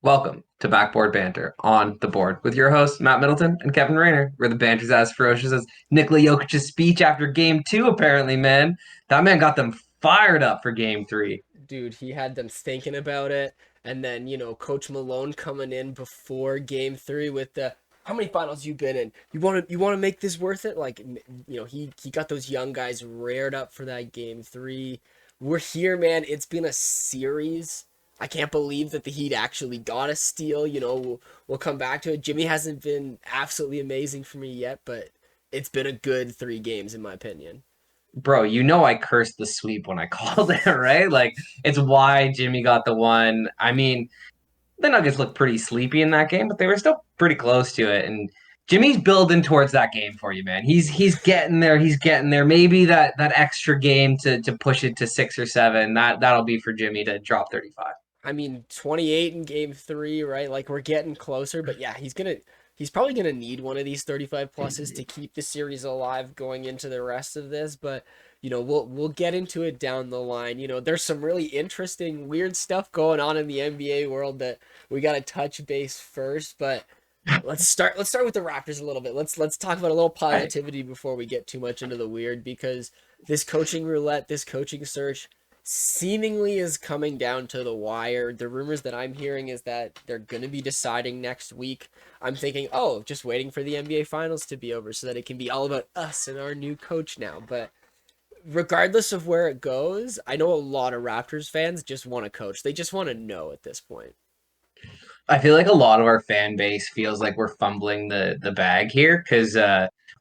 Welcome to Backboard Banter on the board with your hosts, Matt Middleton and Kevin Rayner, where the banter's as ferocious as Nikola Jokic's speech after game two, apparently, man. That man got them fired up for game three. Dude, he had them thinking about it. And then, Coach Malone coming in before game three with the how many finals you been in? You want to make this worth it? Like, he got those young guys rared up for that game three. We're here, man. It's been a series. I can't believe that the Heat actually got a steal. We'll come back to it. Jimmy hasn't been absolutely amazing for me yet, but it's been a good 3 games in my opinion. Bro, you know I cursed the sweep when I called it, right? Like, it's why Jimmy got the one. I mean, the Nuggets looked pretty sleepy in that game, but they were still pretty close to it. And Jimmy's building towards that game for you, man. He's getting there. He's getting there. Maybe that extra game to push it to 6 or 7. That'll be for Jimmy to drop 35. I mean, 28 in game three, right? Like we're getting closer, but yeah, he's probably gonna need one of these 35 pluses to keep the series alive going into the rest of this. But we'll get into it down the line. There's some really interesting, weird stuff going on in the NBA world that we gotta touch base first. But let's start with the Raptors a little bit. Let's talk about a little Right. positivity before we get too much into the weird because this coaching roulette, this coaching search seemingly is coming down to the wire. The rumors that I'm hearing is that they're going to be deciding next week. I'm thinking, oh, just waiting for the NBA finals to be over so that it can be all about us and our new coach now. But regardless of where it goes, I know a lot of Raptors fans just want to coach. They just want to know at this point. I feel like a lot of our fan base feels like we're fumbling the bag here because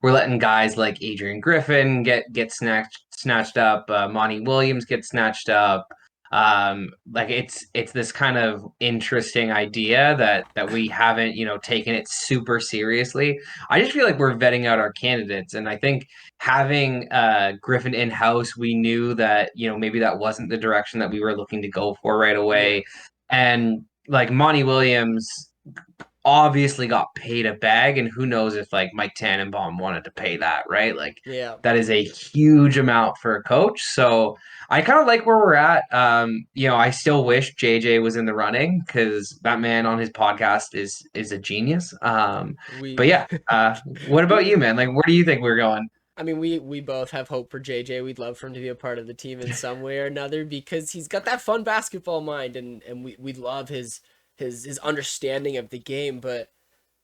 we're letting guys like Adrian Griffin get snatched up, Monty Williams get snatched up. Like it's this kind of interesting idea that we haven't taken it super seriously. I just feel like we're vetting out our candidates, and I think having Griffin in house, we knew that maybe that wasn't the direction that we were looking to go for right Yeah. away, and like Monty Williams obviously got paid a bag, and who knows if like Mike Tannenbaum wanted to pay that, right? Like Yeah. that is a huge amount for a coach. So I kind of like where we're at. I still wish JJ was in the running because that man on his podcast is a genius. But We yeah, what about you, we man? Like, where do you think we're going? I mean, we both have hope for JJ. We'd love for him to be a part of the team in some way or another because he's got that fun basketball mind, and we love his understanding of the game. But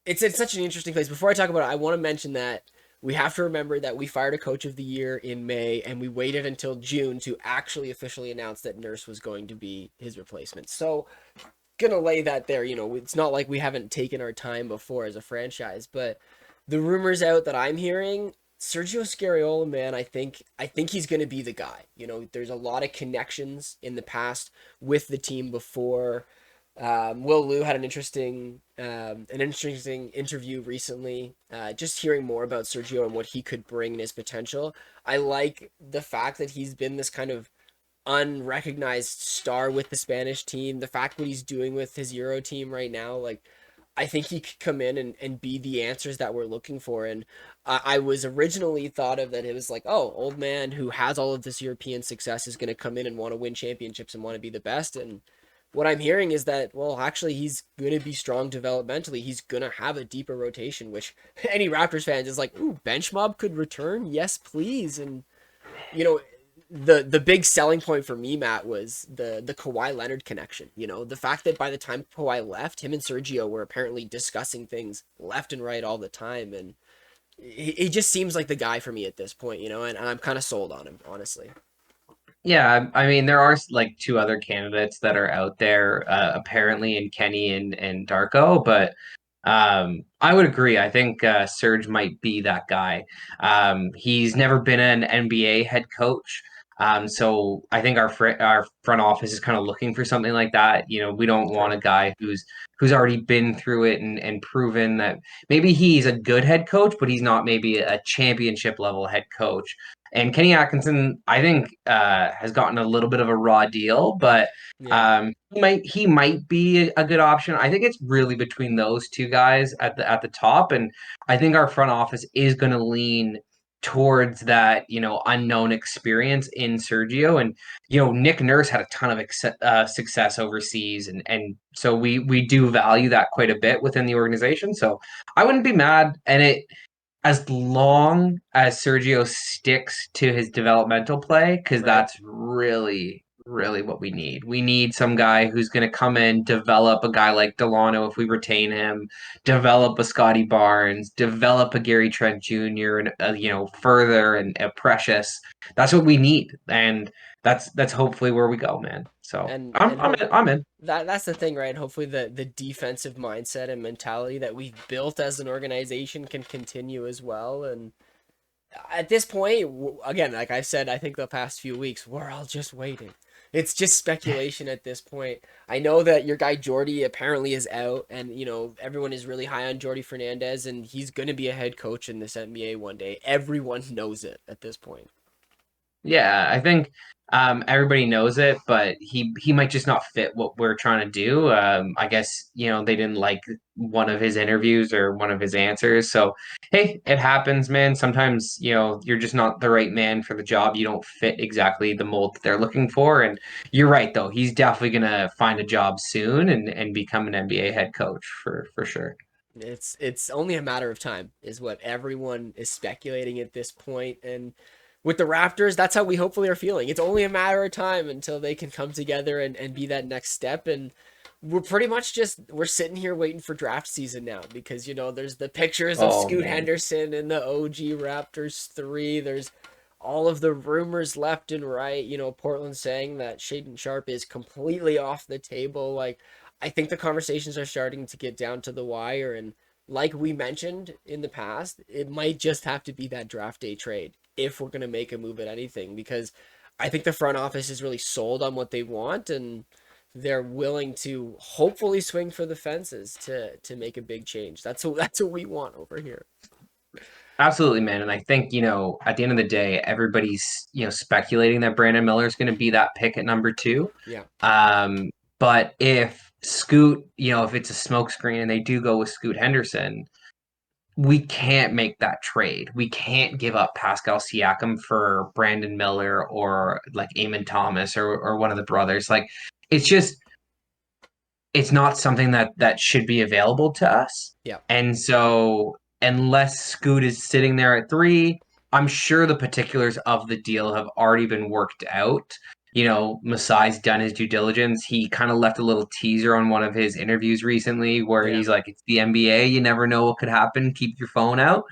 it's such an interesting place. Before I talk about it, I want to mention that we have to remember that we fired a coach of the year in May, and we waited until June to actually officially announce that Nurse was going to be his replacement. So gonna lay that there. It's not like we haven't taken our time before as a franchise, but the rumors out that I'm hearing, Sergio Scariolo, man, I think he's gonna be the guy. There's a lot of connections in the past with the team before. Will Liu had an interesting interview recently. Just hearing more about Sergio and what he could bring and his potential. I like the fact that he's been this kind of unrecognized star with the Spanish team. The fact what he's doing with his Euro team right now, like I think he could come in and be the answers that we're looking for. And I was originally thought of that it was like, oh, old man who has all of this European success is going to come in and want to win championships and want to be the best. And what I'm hearing is that, well, actually, he's going to be strong developmentally. He's going to have a deeper rotation, which any Raptors fans is like, ooh, bench mob could return. Yes, please. And you know, the big selling point for me, Matt, was the Kawhi Leonard connection. The fact that by the time Kawhi left, him and Sergio were apparently discussing things left and right all the time, and he just seems like the guy for me at this point. And I'm kind of sold on him, honestly. Yeah, I mean, there are like two other candidates that are out there, apparently in Kenny and Darko, but I would agree. I think Serge might be that guy. He's never been an NBA head coach, so I think our front office is kind of looking for something like that. We don't want Sure. a guy who's already been through it and proven that maybe he's a good head coach, but he's not maybe a championship level head coach. And Kenny Atkinson, I think, has gotten a little bit of a raw deal, but Yeah. he might be a good option. I think it's really between those two guys at the top, and I think our front office is going to lean towards that, unknown experience in Sergio. And, Nick Nurse had a ton of success overseas. And so we do value that quite a bit within the organization. So I wouldn't be mad. And as long as Sergio sticks to his developmental play, because Right. that's really, really what we need. We need some guy who's going to come in, develop a guy like Delano if we retain him, develop a Scotty Barnes, develop a Gary Trent Jr. and further and a Precious. That's what we need, and that's hopefully where we go, man. So And hope I'm in. that's the thing, right? Hopefully the defensive mindset and mentality that we've built as an organization can continue as well. And at this point, again, like I said, I think the past few weeks, we're all just waiting. It's just speculation at this point. I know that your guy Jordy apparently is out, and everyone is really high on Jordy Fernandez, and he's going to be a head coach in this NBA one day. Everyone knows it at this point. Yeah, I think everybody knows it, but he might just not fit what we're trying to do. I guess they didn't like one of his interviews or one of his answers. So hey, it happens, man. Sometimes you're just not the right man for the job. You don't fit exactly the mold that they're looking for. And you're right, though. He's definitely gonna find a job soon and become an NBA head coach for sure. It's only a matter of time, is what everyone is speculating at this point. And with the Raptors, that's how we hopefully are feeling. It's only a matter of time until they can come together and be that next step. And we're pretty much we're sitting here waiting for draft season now, because there's the pictures of Oh Scoot man. Henderson and the OG Raptors 3. There's all of the rumors left and right. Portland saying that Shaden Sharp is completely off the table. Like, I think the conversations are starting to get down to the wire. And like we mentioned in the past, it might just have to be that draft day trade if we're going to make a move at anything, because I think the front office is really sold on what they want, and they're willing to hopefully swing for the fences to make a big change. That's what we want over here. Absolutely, man. And I think, at the end of the day, everybody's, speculating that Brandon Miller is going to be that pick at number two. Yeah. Um, but if Scoot, if it's a smokescreen and they do go with Scoot Henderson, we can't make that trade. We can't give up Pascal Siakam for Brandon Miller or like Eamon Thomas or one of the brothers. Like, it's just it's not something that should be available to us. Yeah. And so unless Scoot is sitting there at three, I'm sure the particulars of the deal have already been worked out. Masai's done his due diligence. He kind of left a little teaser on one of his interviews recently where Yeah. he's like, it's the NBA. You never know what could happen. Keep your phone out.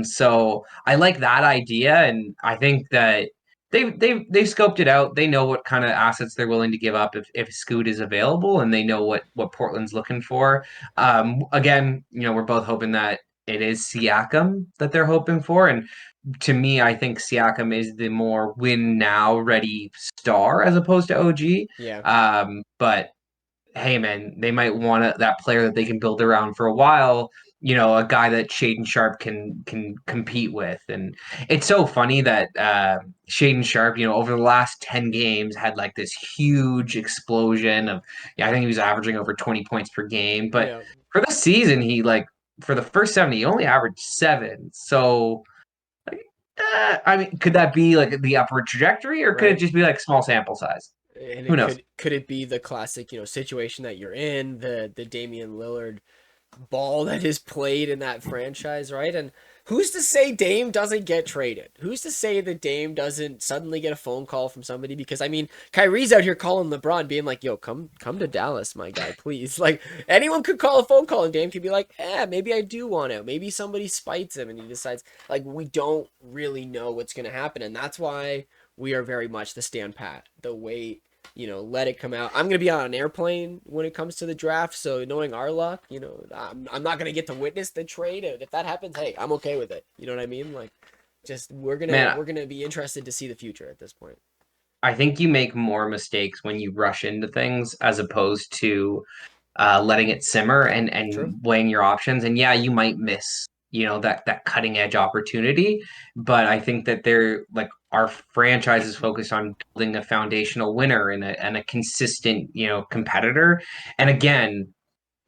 So I like that idea, and I think that they've scoped it out. They know what kind of assets they're willing to give up if Scoot is available, and they know what Portland's looking for. Again, we're both hoping that it is Siakam that they're hoping for, and to me, I think Siakam is the more win now ready star as opposed to OG. Yeah. But hey man, they might want that player that they can build around for a while. A guy that Shaden Sharp can compete with, and it's so funny that Shaden Sharp, over the last 10 games, had like this huge explosion of. Yeah, I think he was averaging over 20 points per game, but Yeah. for the season, for the first 7, he only averaged 7. So, I mean, could that be like the upward trajectory, or could it Right. just be like small sample size? And Who it knows? could it be the classic, situation that you're in, the Damian Lillard ball that is played in that franchise, right? And who's to say Dame doesn't get traded? Who's to say that Dame doesn't suddenly get a phone call from somebody? Because I mean, Kyrie's out here calling LeBron, being like, "Yo, come to Dallas, my guy, please." Like, anyone could call a phone call, and Dame could be like, maybe I do want to." Maybe somebody spites him, and he decides. Like, we don't really know what's gonna happen, and that's why we are very much the stand pat, the wait, let it come out. I'm going to be on an airplane when it comes to the draft, so knowing our luck, I'm not going to get to witness the trade. If that happens, hey, I'm okay with it. You know what I mean? Like, just Man, we're going to be interested to see the future at this point. I think you make more mistakes when you rush into things as opposed to letting it simmer and True. weighing your options. And yeah, you might miss, that cutting edge opportunity. But I think that they're like our franchise is focused on building a foundational winner and a consistent, competitor. And again,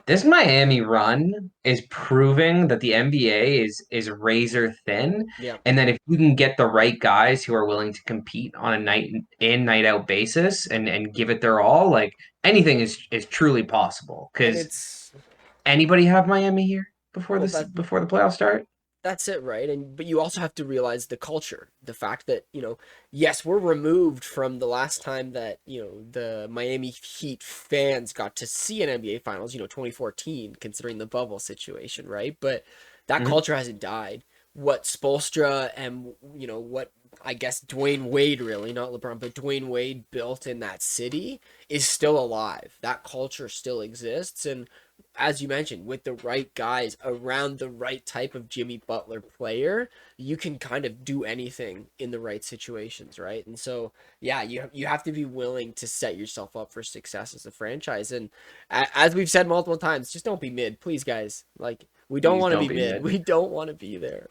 this Miami run is proving that the NBA is razor thin, Yeah. and that if you can get the right guys who are willing to compete on a night in, night out basis and give it their all, like anything is truly possible. And Because it's anybody have Miami here well before the playoffs start? that's it, right? And but you also have to realize the culture, the fact that, yes, we're removed from the last time that, the Miami Heat fans got to see an NBA Finals, 2014, considering the bubble situation, right? But that Mhm. culture hasn't died. What Spoelstra and, what I guess Dwayne Wade, really, not LeBron, but Dwayne Wade built in that city is still alive. That culture still exists. And as you mentioned, with the right guys around the right type of Jimmy Butler player, you can kind of do anything in the right situations, right? And so, yeah, you have to be willing to set yourself up for success as a franchise. And as we've said multiple times, just don't be mid, please, guys. Like we don't Please want to don't be be mid. mid. We don't want to be there.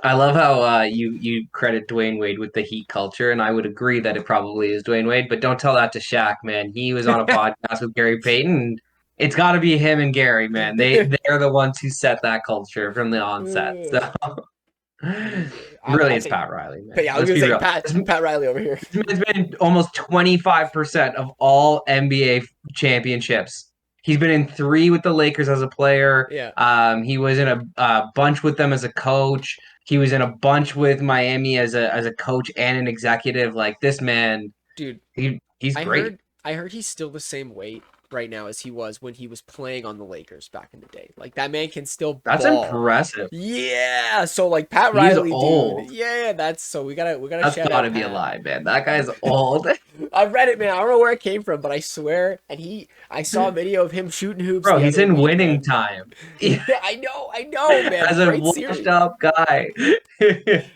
I love how you credit Dwayne Wade with the Heat culture, and I would agree that it probably is Dwayne Wade. But don't tell that to Shaq, man. He was on a podcast with Gary Payton. And it's got to be him and Gary, man. They're the ones who set that culture from the onset. So really, I it's think, Pat Riley, but man. yeah, I was Let's gonna be say real. Pat Riley over here. This man's been in almost 25% of all NBA championships. He's been in three with the Lakers as a player. Yeah, He was in a bunch with them as a coach. He was in a bunch with Miami as a coach and an executive. Like this man, dude. he's great. I heard he's still the same weight right now as he was when he was playing on the Lakers back in the day. Like that man can still That's ball. impressive. Yeah. So like Pat He's Riley, dude. old. Yeah, that's so we gotta That's shout got out to be a Pat. lie, man. That guy's old. I read it, man. I don't know where it came from, but I swear. And I saw a video of him shooting hoops Bro, the he's other in week, winning man. time. Yeah, I know, man. As a Great washed series. up guy.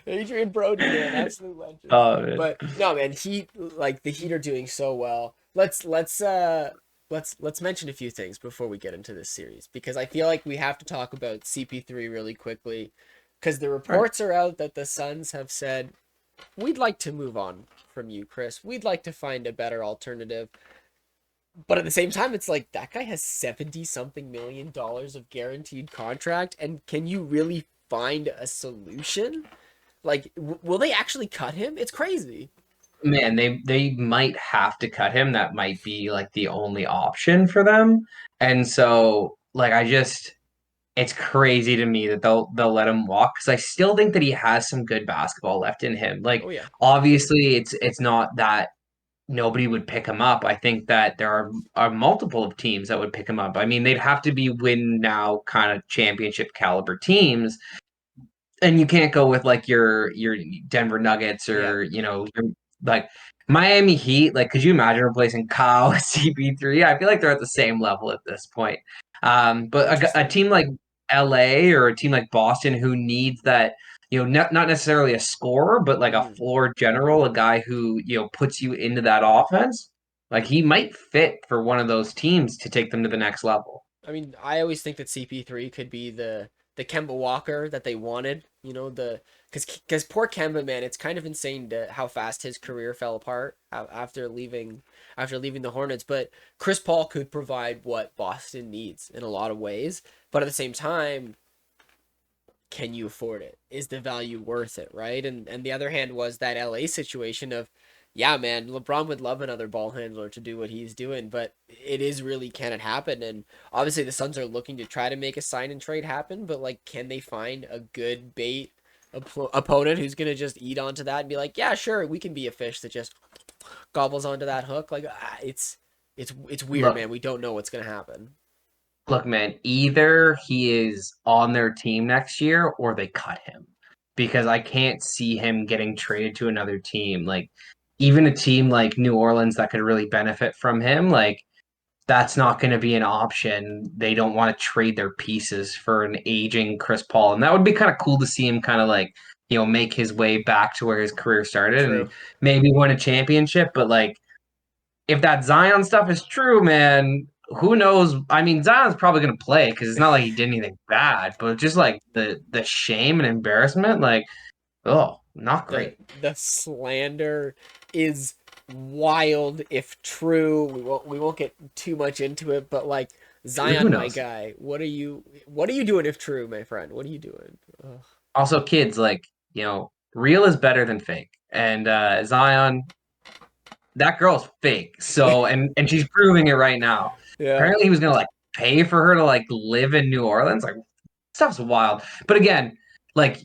Adrian Brody, man, absolute legend. Oh man. But no, man, the Heat are doing so well. Let's mention a few things before we get into this series because I feel like we have to talk about CP3 really quickly because the All right. reports are out that the Suns have said we'd like to move on from you, Chris. We'd like to find a better alternative. But at the same time, it's like that guy has 70 something $1 million of guaranteed contract, and can you really find a solution? Like, will they actually cut him? It's crazy. Man, they might have to cut him. That might be like the only option for them. And so like it's crazy to me that they'll let him walk because I still think that he has some good basketball left in him. Like Oh yeah, obviously it's not that nobody would pick him up. I think that there are multiple of teams that would pick him up. I mean, they'd have to be win now kind of championship caliber teams, and you can't go with like your Denver Nuggets yeah, or your like Miami Heat. Like, could you imagine replacing Kyle with CP3? I feel like they're at the same level at this point. But a interesting. team like LA or a team like Boston who needs that, not necessarily a scorer, but like a Hmm. floor general, a guy who puts you into that offense. Like he might fit for one of those teams to take them to the next level. I mean, I always think that CP3 could be the Kemba Walker that they wanted. Because poor Kemba, man, it's kind of insane how fast his career fell apart after leaving the Hornets. But Chris Paul could provide what Boston needs in a lot of ways. But at the same time, can you afford it? Is the value worth it, right? And the other hand was that LA situation of, yeah, man, LeBron would love another ball handler to do what he's doing, but it is really, can it happen? And obviously the Suns are looking to try to make a sign and trade happen, but like, can they find a good bait opponent who's gonna just eat onto that and be like, yeah, sure, we can be a fish that just gobbles onto that hook? Like, it's weird, Look, man. We don't know what's gonna happen. Look, man, either he is on their team next year or they cut him because I can't see him getting traded to another team. Like, even a team like New Orleans that could really benefit from him, like, that's not going to be an option. They don't want to trade their pieces for an aging Chris Paul. And that would be kind of cool to see him kind of like, make his way back to where his career started True. and maybe win a championship. But like, if that Zion stuff is true, man, who knows? I mean, Zion's probably gonna play because it's not like he did anything bad, but just like the shame and embarrassment, like, oh, not the great. the slander is wild if true. We won't get too much into it, but like Who Zion, my knows? guy, what are you doing if true, my friend? What are you doing? Ugh. Also, kids, like, real is better than fake. And Zion, that girl's fake. So, and she's proving it right now. Yeah. Apparently, he was gonna like pay for her to like live in New Orleans. Like, stuff's wild. But again, like,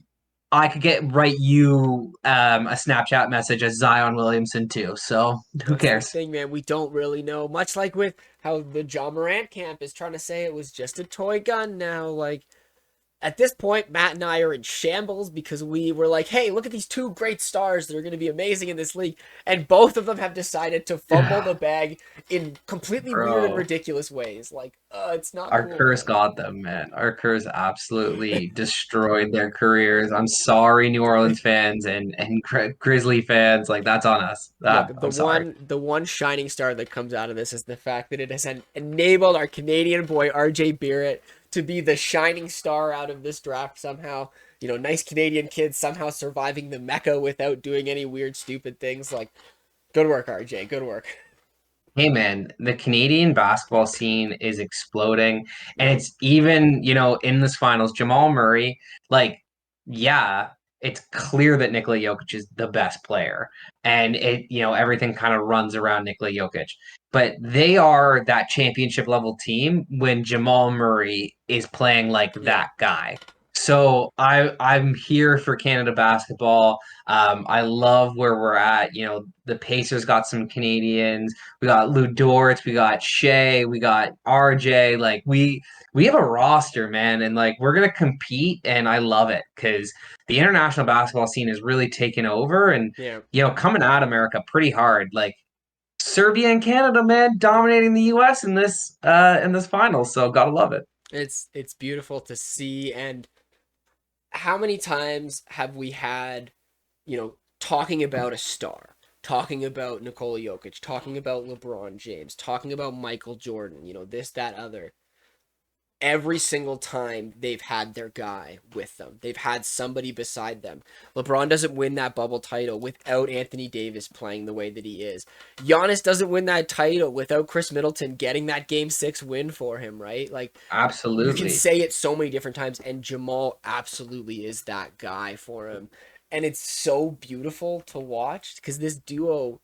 I could get write you a Snapchat message as Zion Williamson too. So who That's the cares? thing, man. We don't really know. Much like with how the John Morant camp is trying to say it was just a toy gun now. Like, at this point, Matt and I are in shambles because we were like, hey, look at these two great stars that are going to be amazing in this league. And both of them have decided to fumble the bag in completely weird and Bro. ridiculous ways. Like, it's not Our cool, curse man. got them, man. Our curse absolutely destroyed their careers. I'm sorry, New Orleans fans and Grizzly fans. Like that's on us. Look, the I'm sorry. one the one shining star that comes out of this is the fact that it has enabled our Canadian boy RJ Barrett to be the shining star out of this draft somehow. Nice Canadian kid somehow surviving the Mecca without doing any weird stupid things. Like, good work, RJ. Good work. Hey man, the Canadian basketball scene is exploding, and Yeah. it's even, in this finals, Jamal Murray, like, yeah, it's clear that Nikola Jokic is the best player, and everything kind of runs around Nikola Jokic. But they are that championship level team when Jamal Murray is playing like Yeah. that guy. So I'm here for Canada basketball. I love where we're at. The Pacers got some Canadians. We got Lou Dort, we got Shea, we got RJ. Like we have a roster, man, and like we're gonna compete, and I love it because the international basketball scene is really taken over, and Yeah. coming at America pretty hard. Like Serbia and Canada, man, dominating the U.S. in this final. So gotta love it. It's beautiful to see. And how many times have we had, talking about a star, talking about Nikola Jokic, talking about LeBron James, talking about Michael Jordan, this, that, other. Every single time they've had their guy with them. They've had somebody beside them. LeBron doesn't win that bubble title without Anthony Davis playing the way that he is. Giannis doesn't win that title without Chris Middleton getting that game 6 win for him, right? Like, you can Absolutely. say it so many different times, and Jamal absolutely is that guy for him. And it's so beautiful to watch because this duo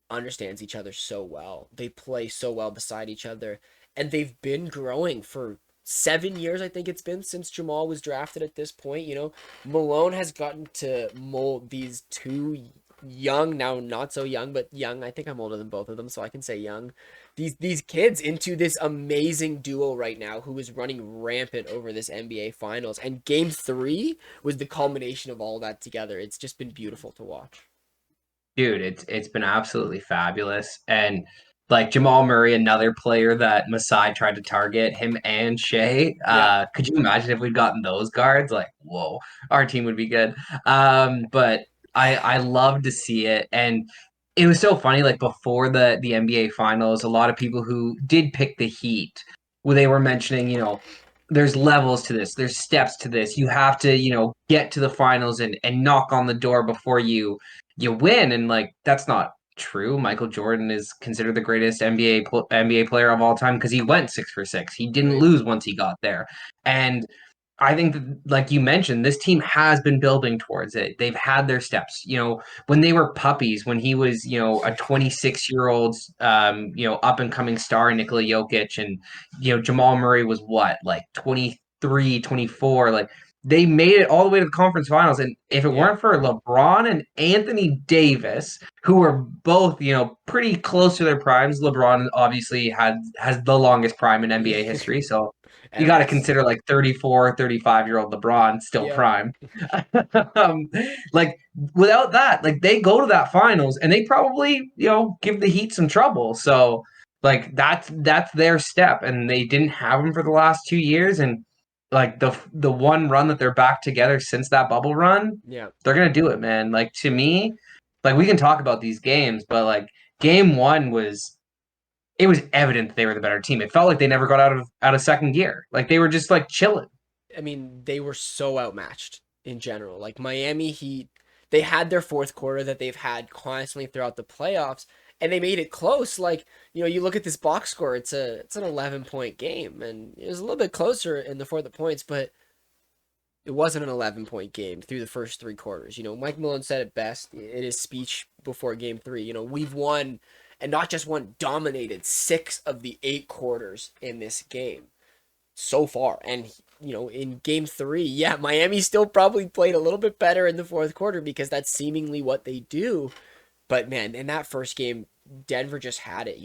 understands each other so well. They play so well beside each other, and they've been growing for 7 years. I think it's been since Jamal was drafted. At this point, Malone has gotten to mold these two young, now not so young, but young. I think I'm older than both of them, so I can say young. These kids into this amazing duo right now, who is running rampant over this NBA Finals. And Game 3 was the culmination of all that together. It's just been beautiful to watch. Dude, it's been absolutely fabulous. And like Jamal Murray, another player that Masai tried to target him and Shea. Yeah, Could you imagine if we'd gotten those guards? Like, whoa, our team would be good. But I love to see it. And it was so funny, like before the NBA finals, a lot of people who did pick the Heat, where they were mentioning, there's levels to this, there's steps to this. You have to, get to the finals and knock on the door before you win, and like that's not true. Michael Jordan is considered the greatest NBA player of all time because he went 6 for 6. He didn't right. lose once he got there, and I think that, like you mentioned, this team has been building towards it. They've had their steps. When they were puppies, when he was, a 26-year-old, up and coming star, Nikola Jokic, and Jamal Murray was what, like 23, 24. Like they made it all the way to the conference finals. And if it Yeah. weren't for LeBron and Anthony Davis, who were both, pretty close to their primes, LeBron obviously has the longest prime in NBA history. So you got to Endless. consider like 34, 35-year-old LeBron still Yeah. prime. um, like without that, like they go to that finals and they probably, give the Heat some trouble. So like that's their step, and they didn't have them for the last 2 years. And like the one run that they're back together since that bubble run, Yeah. they're gonna do it, man. Like to me, like we can talk about these games, but like game one was it was evident that they were the better team. It felt like they never got out of second gear. Like they were just like chilling. I mean, they were so outmatched in general. Like Miami Heat, they had their fourth quarter that they've had constantly throughout the playoffs, and they made it close. Like, you look at this box score, it's an 11-point game, and it was a little bit closer in the fourth points, but it wasn't an 11-point game through the first three quarters. Mike Malone said it best in his speech before game three. We've won, and not just won, dominated 6 of the 8 quarters in this game so far. And, in game three, yeah, Miami still probably played a little bit better in the fourth quarter because that's seemingly what they do. But man, in that first game, Denver just had it.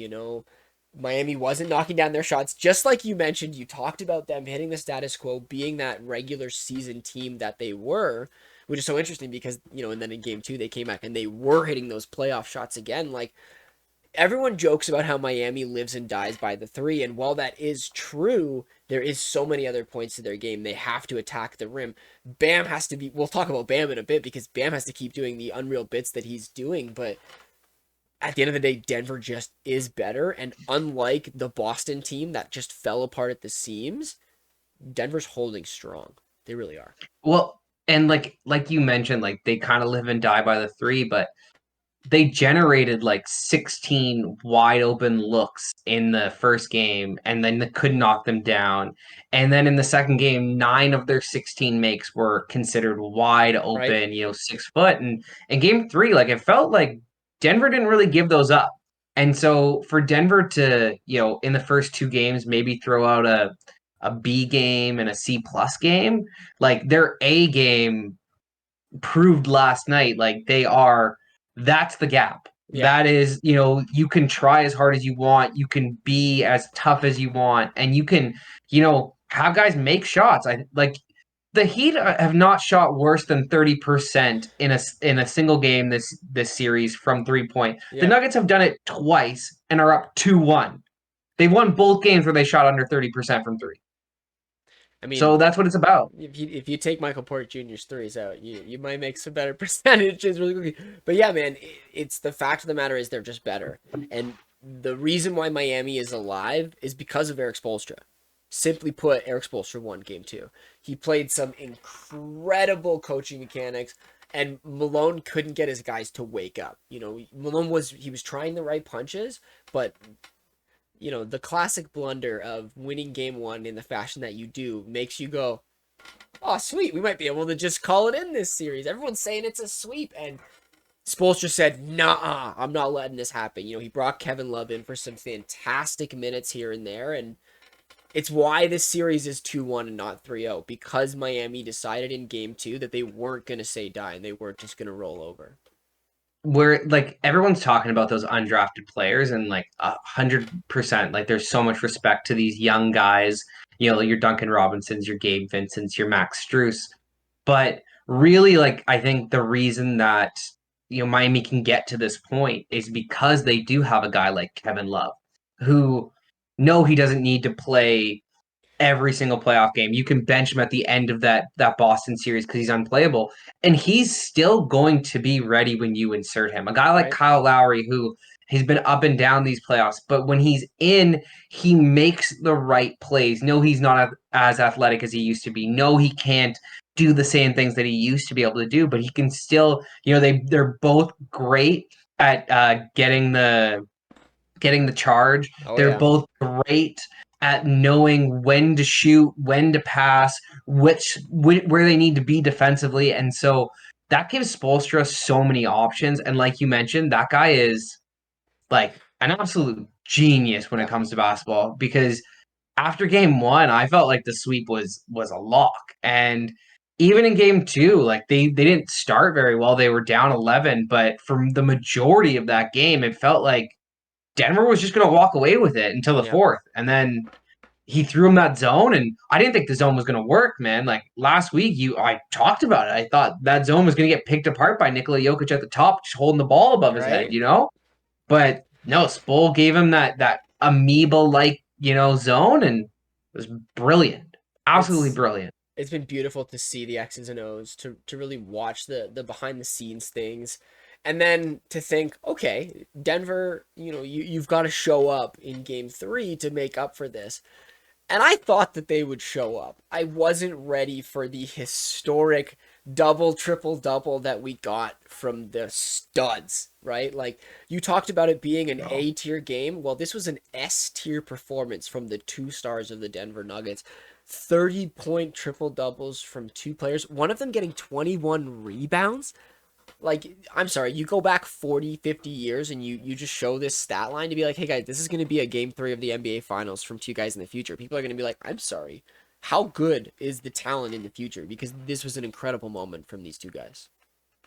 Miami wasn't knocking down their shots. Just like you mentioned, you talked about them hitting the status quo, being that regular season team that they were, which is so interesting because, and then in game two, they came back and they were hitting those playoff shots again. Like, everyone jokes about how Miami lives and dies by the three. And while that is true, there is so many other points to their game. They have to attack the rim. Bam has to be, we'll talk about Bam in a bit because Bam has to keep doing the unreal bits that he's doing. But at the end of the day, Denver just is better. And unlike the Boston team that just fell apart at the seams, Denver's holding strong. They really are. Well, and like you mentioned, like they kind of live and die by the three, but they generated like 16 wide open looks in the first game and then they could knock them down. And then in the second game, 9 of their 16 makes were considered wide Right? open, 6 foot. And in game three, like it felt like Denver didn't really give those up. And so for Denver to, in the first 2 games, maybe throw out a B game and a C plus game, like their A game proved last night, like that's the gap. Yeah. That is, you can try as hard as you want, you can be as tough as you want, and you can, have guys make shots. I like the Heat have not shot worse than 30% in a single game this series from 3 point. The Yeah. Nuggets have done it twice and are up 2-1. They've won both games where they shot under 30% from three. I So mean, that's what it's about. if you take Michael Porter Jr.'s threes out, you might make some better percentages really quickly. But yeah, man, it's the fact of the matter is they're just better. And the reason why Miami is alive is because of Eric Spoelstra. Simply put, Eric Spoelstra won game two. He played some incredible coaching mechanics, and Malone couldn't get his guys to wake up. Malone was trying the right punches, but the classic blunder of winning game one in the fashion that you do makes you go, oh, sweet, we might be able to just call it in this series. Everyone's saying it's a sweep, and Spoelstra said, nah, I'm not letting this happen. He brought Kevin Love in for some fantastic minutes here and there, and it's why this series is 2-1 and not 3-0, because Miami decided in game two that they weren't going to say die, and they weren't just going to roll over. Where like everyone's talking about those undrafted players and like 100%, like there's so much respect to these young guys, your Duncan Robinsons, your Gabe Vincents, your Max Strus. But really, like I think the reason that Miami can get to this point is because they do have a guy like Kevin Love, who no, he doesn't need to play every single playoff game. You can bench him at the end of that Boston series because he's unplayable, and he's still going to be ready when you insert him. A guy like Right? Kyle Lowry, who has been up and down these playoffs, but when he's in, he makes the right plays. No, he's not as athletic as he used to be. No, he can't do the same things that he used to be able to do, but he can still. They're both great at getting the charge. Oh, They're yeah. both great at knowing when to shoot, when to pass, where they need to be defensively, and so that gives Spoelstra so many options. And like you mentioned, that guy is like an absolute genius when it Yeah. comes to basketball. Because after game one, I felt like the sweep was a lock, and even in game two, like they didn't start very well. They were down 11, but from the majority of that game, it felt like Denver was just going to walk away with it until the Yeah. fourth. And then he threw him that zone, and I didn't think the zone was going to work, man. Like last week, I talked about it. I thought that zone was going to get picked apart by Nikola Jokic at the top, just holding the ball above his head, Right? But no, Spol gave him that amoeba like zone, and it was brilliant, absolutely It's brilliant. it's been beautiful to see the X's and O's, to really watch the behind the scenes things, and then to think, okay, Denver, you've got to show up in game three to make up for this. And I thought that they would show up. I wasn't ready for the historic double, triple double that we got from the studs, right? Like you talked about it being an No. A tier game. Well, this was an S tier performance from the two stars of the Denver Nuggets. 30-point triple doubles from two players, one of them getting 21 rebounds. Like, I'm sorry, you go back 40, 50 years and you just show this stat line to be like, hey guys, this is going to be a game 3 of the NBA finals from two guys in the future. People are going to be like, I'm sorry, how good is the talent in the future? Because this was an incredible moment from these two guys.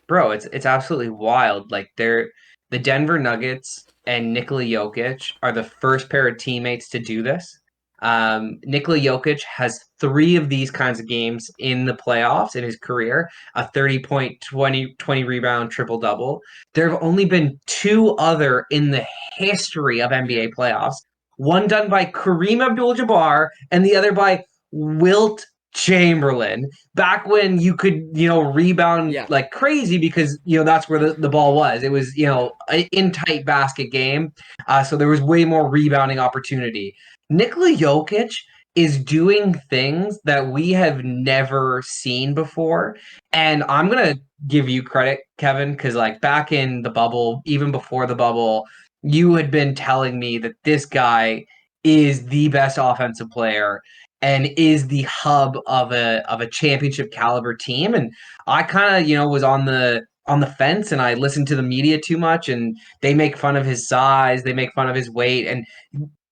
Bro, it's absolutely wild. Like the Denver Nuggets and Nikola Jokic are the first pair of teammates to do this. Nikola Jokic has three of these kinds of games in the playoffs in his career, a 30 point, 20 rebound triple double. There have only been two other in the history of Yeah. NBA playoffs, one done by Kareem Abdul-Jabbar and the other by Wilt Chamberlain back when you could, rebound Yeah. like crazy because, that's where the ball was. It was, Yeah. an in tight basket game. So there was way more rebounding opportunity. Nikola Jokic is doing things that we have never seen before. And I'm going to give you credit, Kevin, because like back in the bubble, even before the bubble, you had been telling me that this guy is the best offensive player and is the hub of a championship caliber team. And I kind of, was on the fence and I listened to the media too much and they make fun of his size, they make fun of his weight, and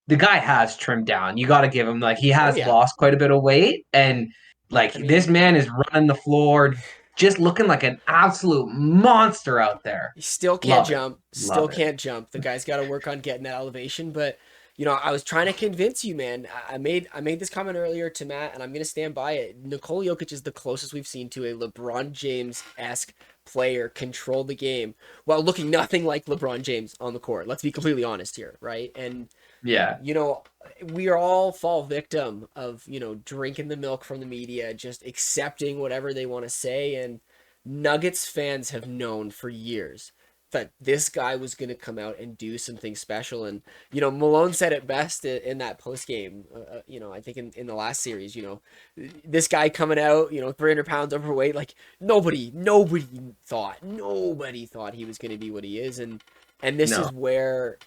the guy has trimmed down. You got to give him like he Oh has yeah. lost quite a bit of weight and like I this mean, man is running the floor just looking like an absolute monster out there. he still can't Love it. jump. Still Love it. can't jump. The guy's got to work on getting that elevation. But I was trying to convince you, man. I made this comment earlier to Matt, and I'm gonna stand by it. Nikola Jokic is the closest we've seen to a LeBron James esque player control the game while looking nothing like LeBron James on the court. Let's be completely honest here, right? And Yeah. you know, we are all fall victim of, drinking the milk from the media, just accepting whatever they want to say. And Nuggets fans have known for years that this guy was going to come out and do something special. And, Malone said it best in that post game, I think in the last series, this guy coming out, 300 pounds overweight, like nobody thought he was going to be what he is. And this No. is where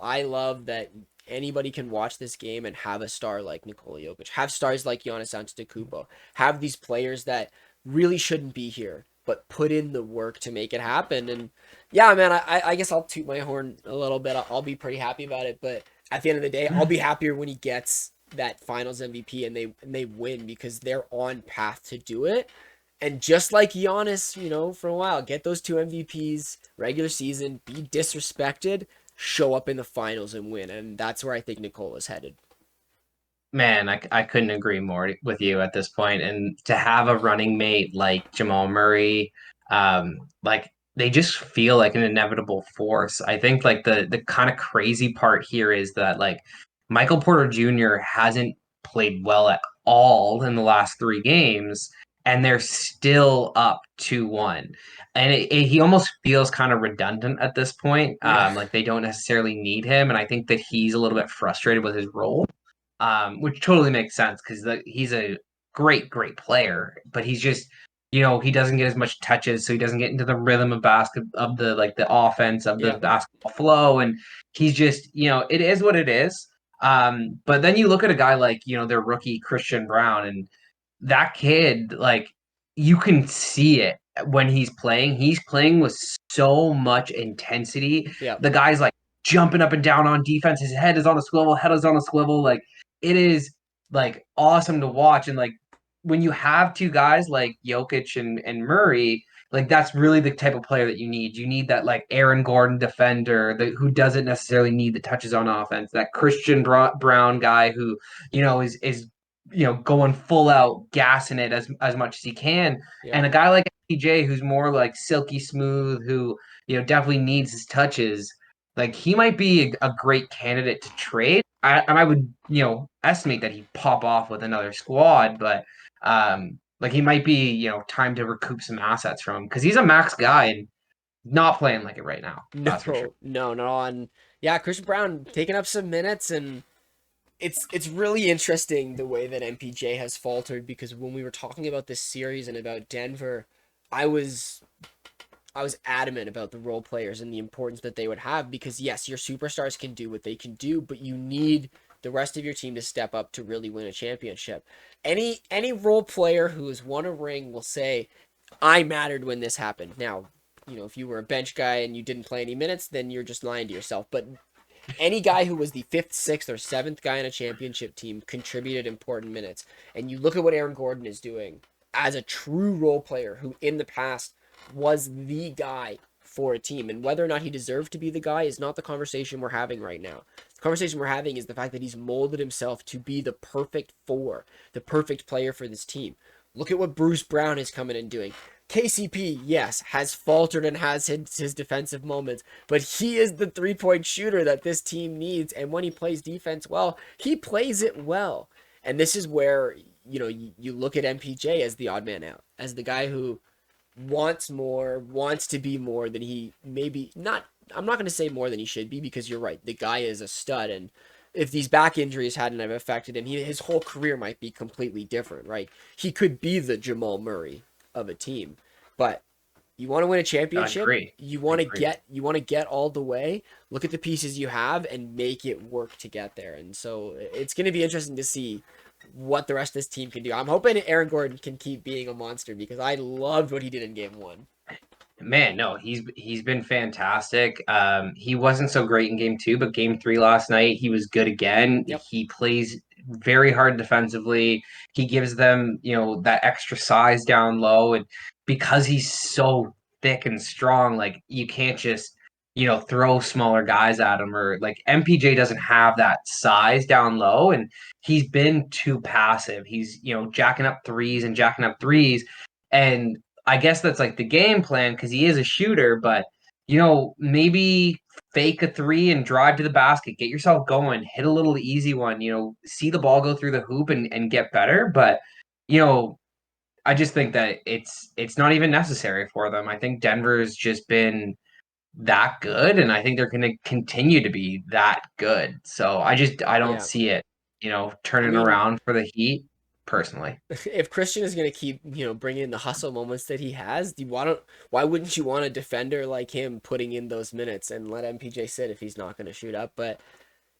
I love that anybody can watch this game and have a star like Nikola Jokic, have stars like Giannis Antetokounmpo, have these players that really shouldn't be here, but put in the work to make it happen. And yeah, man, I guess I'll toot my horn a little bit. I'll be pretty happy about it. But at the end of the day, I'll be happier when he gets that Finals MVP and they win because they're on path to do it. And just like Giannis, for a while, get those two MVPs, regular season, be disrespected, show up in the finals and win. And that's where I think Nicola's headed. Man, I couldn't agree more with you at this point. And to have a running mate like Jamal Murray, like they just feel like an inevitable force. I think like the kind of crazy part here is that like Michael Porter Jr. hasn't played well at all in the last three games, and they're still up 2-1. And he almost feels kind of redundant at this point. Yeah. Like they don't necessarily need him, and I think that he's a little bit frustrated with his role, which totally makes sense because he's a great player, but he's just he doesn't get as much touches, so he doesn't get into the rhythm of basket of the like the offense of the Yeah. basketball flow, and he's just it is what it is. But then you look at a guy like their rookie Christian Brown, and that kid, like, you can see it when he's playing. He's playing with so much intensity. Yeah. The guy's like jumping up and down on defense. His head is on a swivel, head is on a swivel. Like, it is like awesome to watch. And like when you have two guys like Jokic and Murray, like that's really the type of player that you need. You need that like Aaron Gordon defender who doesn't necessarily need the touches on offense. That Christian Brown guy who is going full out, gassing it as much as he can. Yeah. And a guy like PJ, who's more like silky smooth, who definitely needs his touches. Like he might be a great candidate to trade. And I would estimate that he'd pop off with another squad, but like he might be time to recoup some assets from him because he's a max guy and not playing like it right now. That's for sure. No, not on. Yeah, Christian Brown taking up some minutes, and it's really interesting the way that MPJ has faltered, because when we were talking about this series and about Denver, I was I was adamant about the role players and the importance that they would have, because yes, your superstars can do what they can do, but you need the rest of your team to step up to really win a championship. Any role player who has won a ring will say, "I mattered when this happened." Now, if you were a bench guy and you didn't play any minutes, then you're just lying to yourself. But any guy who was the fifth, sixth, or seventh guy on a championship team contributed important minutes. And you look at what Aaron Gordon is doing as a true role player who in the past was the guy for a team. And whether or not he deserved to be the guy is not the conversation we're having right now. The conversation we're having is the fact that he's molded himself to be the perfect four, the perfect player for this team. Look at what Bruce Brown is coming and doing. KCP, yes, has faltered and has his defensive moments, but he is the 3-point shooter that this team needs. And when he plays defense well, he plays it well. And this is where, you look at MPJ as the odd man out, as the guy who wants more, wants to be more than he maybe not. I'm not going to say more than he should be, because you're right. The guy is a stud. And if these back injuries hadn't have affected him, his whole career might be completely different, right? He could be the Jamal Murray of a team. But you want to win a I championship, agree. you I want to agree. get all the way. Look at the pieces you have and make it work to get there. And so it's going to be interesting to see what the rest of this team can do. I'm hoping Aaron Gordon can keep being a monster, because I loved what he did in game 1. Man, no, he's been fantastic. He wasn't so great in game two, but game three last night, he was good again. Yep. He plays very hard defensively. He gives them, that extra size down low, and because he's so thick and strong, like you can't just, throw smaller guys at him, or like MPJ doesn't have that size down low, and he's been too passive. He's, jacking up threes and jacking up threes. And I guess that's like the game plan because he is a shooter, but maybe fake a three and drive to the basket, get yourself going, hit a little easy one, see the ball go through the hoop and get better. But, you know, I just think that it's not even necessary for them. I think Denver's just been that good, and I think they're gonna continue to be that good. So I don't Yeah. see it, I turning mean, around for the Heat personally. if Christian is going to keep, bringing in the hustle moments that he has, why wouldn't you want a defender like him putting in those minutes and let MPJ sit if he's not going to shoot up? But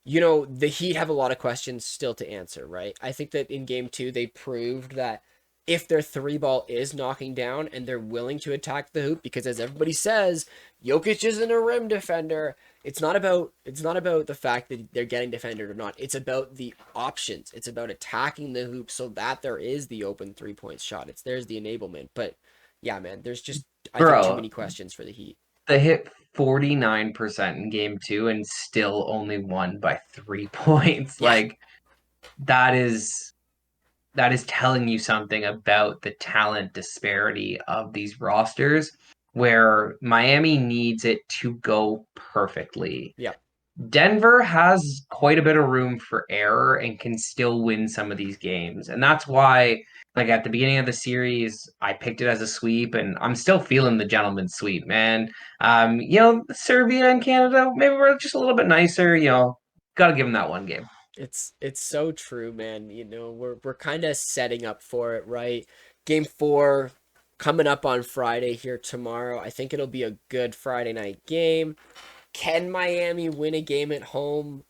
the Heat have a lot of questions still to answer, right? I think that in game 2 they proved that if their three ball is knocking down and they're willing to attack the hoop, because as everybody says, Jokic isn't a rim defender. It's not about the fact that they're getting defended or not. It's about the options. It's about attacking the hoop so that there is the open 3-point shot. There's the enablement. But yeah, man, there's just, I think, too Bro, many questions for the Heat. they hit 49% in game two and still only won by 3 points. Yeah. Like that is that is telling you something about the talent disparity of these rosters where Miami needs it to go perfectly. Yeah. Denver has quite a bit of room for error and can still win some of these games. And that's why, like at the beginning of the series, I picked it as a sweep, and I'm still feeling the gentleman's sweep, man. Serbia and Canada, maybe we're just a little bit nicer, got to give them that one game. It's so true, man. We're kind of setting up for it, right? Game 4 coming up on Friday here tomorrow. I think it'll be a good Friday night game. Can Miami win a game at home?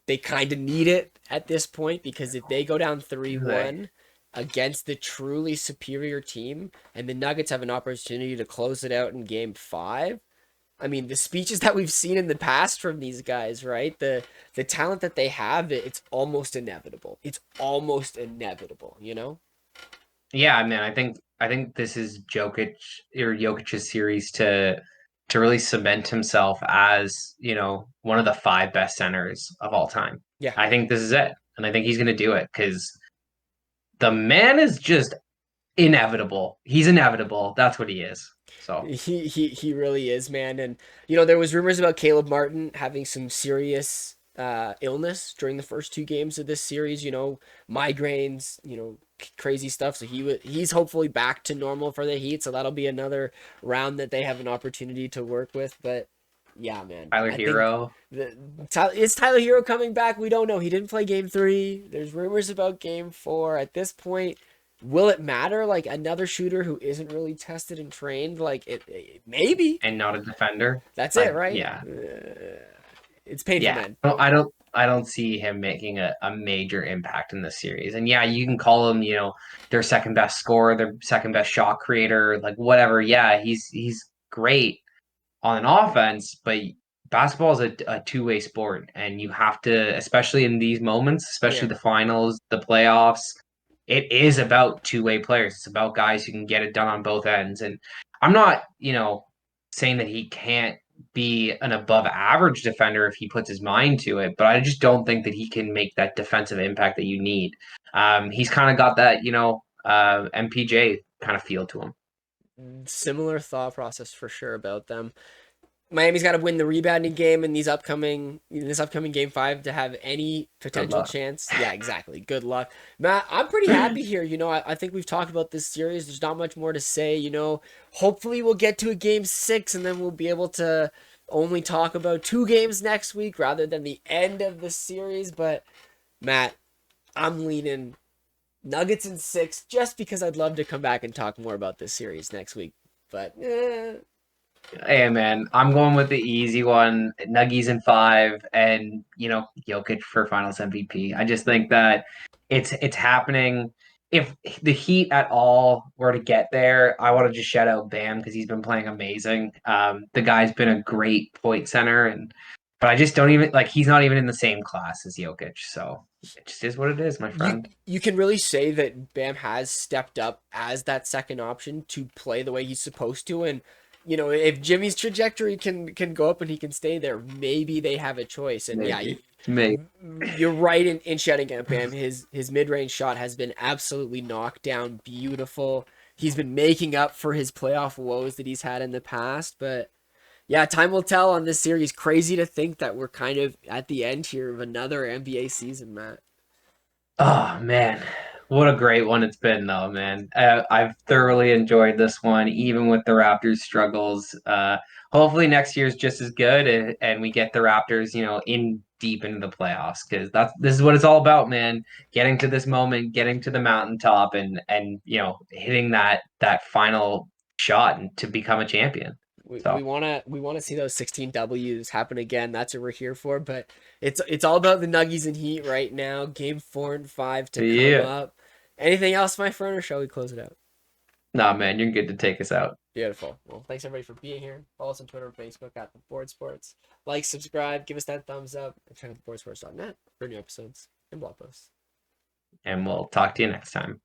They kind of need it at this point, because if they go down Do they? 3-1 against the truly superior team and the Nuggets have an opportunity to close it out in game 5, I mean, the speeches that we've seen in the past from these guys, right? The talent that they have, it's almost inevitable. It's almost inevitable. Yeah, I mean, I think this is Jokic's series to really cement himself as, one of the five best centers of all time. Yeah. I think this is it. And I think he's gonna do it because the man is just inevitable. He's inevitable. That's what he is. So He really is, man. And there was rumors about Caleb Martin having some serious illness during the first 2 games of this series, migraines, crazy stuff. So he's hopefully back to normal for the Heat, so that'll be another round that they have an opportunity to work with. But Yeah, man. Tyler I think Hero. is Tyler Hero coming back? We don't know. He didn't play game 3. There's rumors about game 4. At this point, will it matter? Like another shooter who isn't really tested and trained? Like maybe. And not a defender. That's it, I right? yeah. It's painful, Yeah. man. No, I don't see him making a major impact in this series. And yeah, you can call him, their second best scorer, their second best shot creator, like whatever. Yeah, he's great on an offense, but basketball is a two-way sport, and you have to, especially in these moments, especially Yeah. the finals, the playoffs, it is about two-way players. It's about guys who can get it done on both ends. And I'm not, saying that he can't be an above average defender if he puts his mind to it, but I just don't think that he can make that defensive impact that you need. He's kind of got that, MPJ kind of feel to him. Similar thought process for sure about them. Miami's got to win the rebounding game in this upcoming game 5 to have any Good potential luck. chance. Yeah, exactly. Good luck, Matt. I'm pretty happy here. I think we've talked about this series. There's not much more to say. Hopefully we'll get to a game 6 and then we'll be able to only talk about 2 games next week rather than the end of the series. But Matt, I'm leaning Nuggets in 6 just because I'd love to come back and talk more about this series next week. But Hey man, I'm going with the easy one. Nuggies in 5, and Jokic for Finals MVP. I just think that it's happening. If the Heat at all were to get there, I want to just shout out Bam because he's been playing amazing. The guy's been a great point center, but I just don't even like he's not even in the same class as Jokic. So it just is what it is, my you friend. you can really say that Bam has stepped up as that second option to play the way he's supposed to, and if Jimmy's trajectory can go up and he can stay there, maybe they have a choice. And yeah, Maybe, maybe. you're right in shutting out Bam. His mid range shot has been absolutely knocked down, beautiful. He's been making up for his playoff woes that he's had in the past, but yeah, time will tell on this series. Crazy to think that we're kind of at the end here of another NBA season, Matt. Oh man, what a great one it's been, though, man. I've thoroughly enjoyed this one, even with the Raptors' struggles. Hopefully next year's just as good, and we get the Raptors, in deep into the playoffs because this is what it's all about, man. Getting to this moment, getting to the mountaintop, and hitting that final shot and to become a champion. We So want to see those 16 W's happen again. That's what we're here for. But it's all about the Nuggies and Heat right now. Game 4 and 5 to come yeah, up. Anything else, my friend, or shall we close it out? nah, man, you're good to take us out. Beautiful. Well, thanks everybody for being here. Follow us on Twitter and Facebook at the Board Sports. Like, subscribe, give us that thumbs up, and check out theboardsports.net for new episodes and blog posts. And we'll talk to you next time.